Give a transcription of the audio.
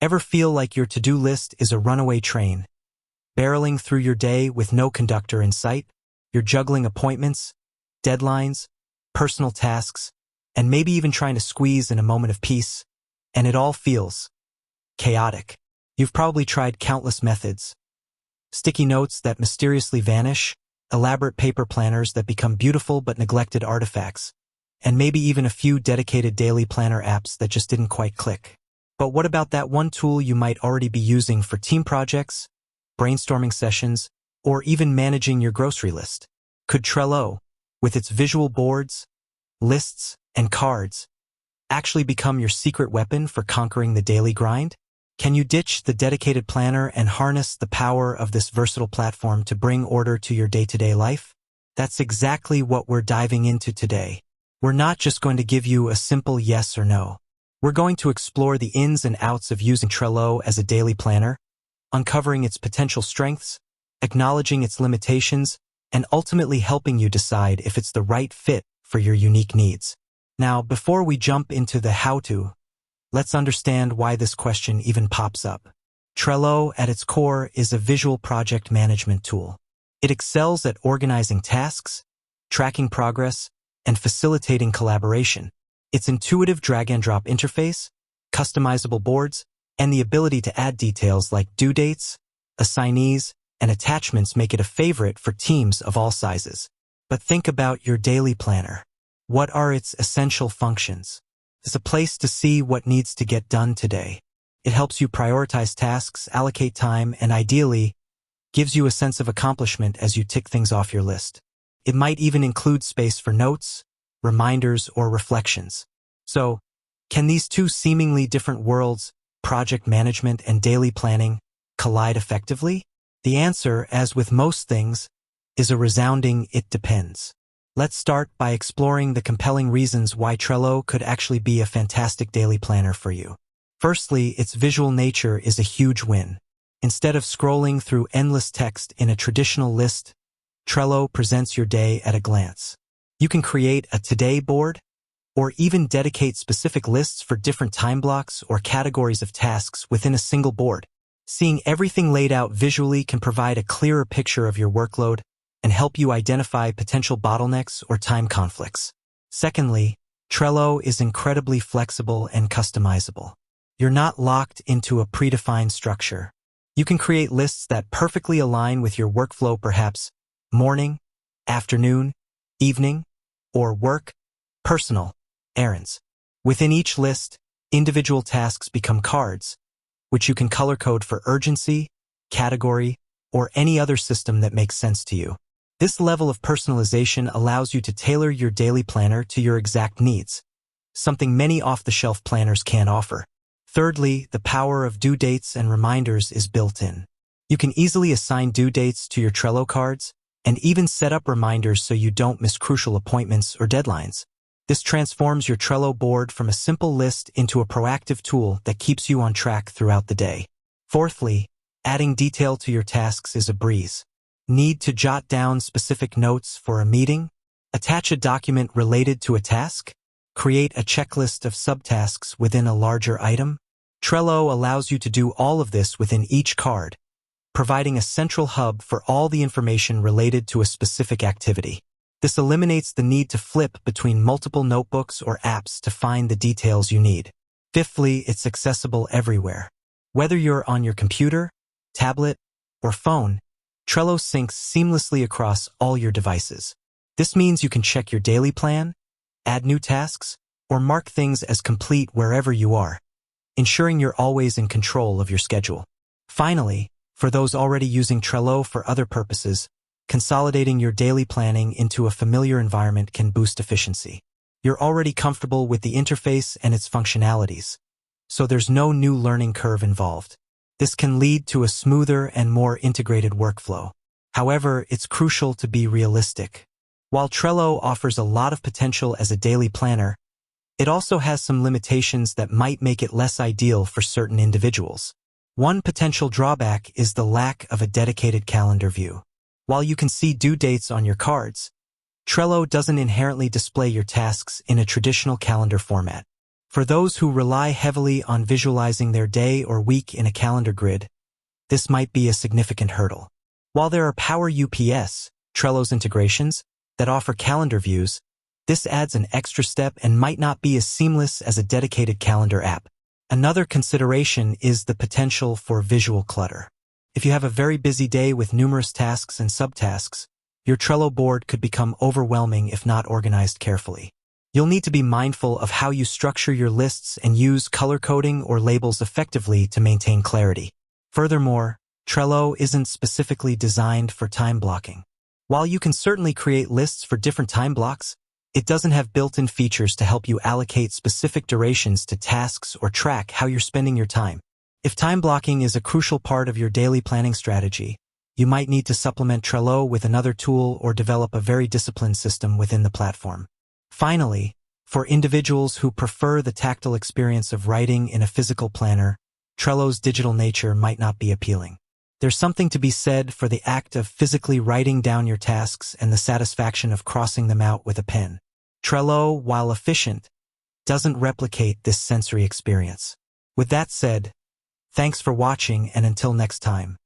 Ever feel like your to-do list is a runaway train, barreling through your day with no conductor in sight? You're juggling appointments, deadlines, personal tasks, and maybe even trying to squeeze in a moment of peace, and it all feels chaotic. You've probably tried countless methods: sticky notes that mysteriously vanish, elaborate paper planners that become beautiful but neglected artifacts, and maybe even a few dedicated daily planner apps that just didn't quite click. But what about that one tool you might already be using for team projects, brainstorming sessions, or even managing your grocery list? Could Trello, with its visual boards, lists, and cards, actually become your secret weapon for conquering the daily grind? Can you ditch the dedicated planner and harness the power of this versatile platform to bring order to your day-to-day life? That's exactly what we're diving into today. We're not just going to give you a simple yes or no. We're going to explore the ins and outs of using Trello as a daily planner, uncovering its potential strengths, acknowledging its limitations, and ultimately helping you decide if it's the right fit for your unique needs. Now, before we jump into the how-to, let's understand why this question even pops up. Trello, at its core, is a visual project management tool. It excels at organizing tasks, tracking progress, and facilitating collaboration. Its intuitive drag-and-drop interface, customizable boards, and the ability to add details like due dates, assignees, and attachments make it a favorite for teams of all sizes. But think about your daily planner. What are its essential functions? It's a place to see what needs to get done today. It helps you prioritize tasks, allocate time, and ideally, gives you a sense of accomplishment as you tick things off your list. It might even include space for notes, reminders, or reflections. So, can these two seemingly different worlds, project management and daily planning, collide effectively? The answer, as with most things, is a resounding "it depends." Let's start by exploring the compelling reasons why Trello could actually be a fantastic daily planner for you. Firstly, its visual nature is a huge win. Instead of scrolling through endless text in a traditional list, Trello presents your day at a glance. You can create a today board, or even dedicate specific lists for different time blocks or categories of tasks within a single board. Seeing everything laid out visually can provide a clearer picture of your workload and help you identify potential bottlenecks or time conflicts. Secondly, Trello is incredibly flexible and customizable. You're not locked into a predefined structure. You can create lists that perfectly align with your workflow, perhaps morning, afternoon, evening, or work, personal, errands. Within each list, individual tasks become cards, which you can color code for urgency, category, or any other system that makes sense to you. This level of personalization allows you to tailor your daily planner to your exact needs, something many off-the-shelf planners can't offer. Thirdly, the power of due dates and reminders is built in. You can easily assign due dates to your Trello cards and even set up reminders so you don't miss crucial appointments or deadlines. This transforms your Trello board from a simple list into a proactive tool that keeps you on track throughout the day. Fourthly, adding detail to your tasks is a breeze. Need to jot down specific notes for a meeting? Attach a document related to a task? Create a checklist of subtasks within a larger item? Trello allows you to do all of this within each card, providing a central hub for all the information related to a specific activity. This eliminates the need to flip between multiple notebooks or apps to find the details you need. Fifthly, it's accessible everywhere. Whether you're on your computer, tablet, or phone, Trello syncs seamlessly across all your devices. This means you can check your daily plan, add new tasks, or mark things as complete wherever you are, ensuring you're always in control of your schedule. Finally, for those already using Trello for other purposes, consolidating your daily planning into a familiar environment can boost efficiency. You're already comfortable with the interface and its functionalities, so there's no new learning curve involved. This can lead to a smoother and more integrated workflow. However, it's crucial to be realistic. While Trello offers a lot of potential as a daily planner, it also has some limitations that might make it less ideal for certain individuals. One potential drawback is the lack of a dedicated calendar view. While you can see due dates on your cards, Trello doesn't inherently display your tasks in a traditional calendar format. For those who rely heavily on visualizing their day or week in a calendar grid, this might be a significant hurdle. While there are Power UPS, Trello's integrations, that offer calendar views, this adds an extra step and might not be as seamless as a dedicated calendar app. Another consideration is the potential for visual clutter. If you have a very busy day with numerous tasks and subtasks, your Trello board could become overwhelming if not organized carefully. You'll need to be mindful of how you structure your lists and use color coding or labels effectively to maintain clarity. Furthermore, Trello isn't specifically designed for time blocking. While you can certainly create lists for different time blocks, it doesn't have built-in features to help you allocate specific durations to tasks or track how you're spending your time. If time blocking is a crucial part of your daily planning strategy, you might need to supplement Trello with another tool or develop a very disciplined system within the platform. Finally, for individuals who prefer the tactile experience of writing in a physical planner, Trello's digital nature might not be appealing. There's something to be said for the act of physically writing down your tasks and the satisfaction of crossing them out with a pen. Trello, while efficient, doesn't replicate this sensory experience. With that said, thanks for watching, and until next time.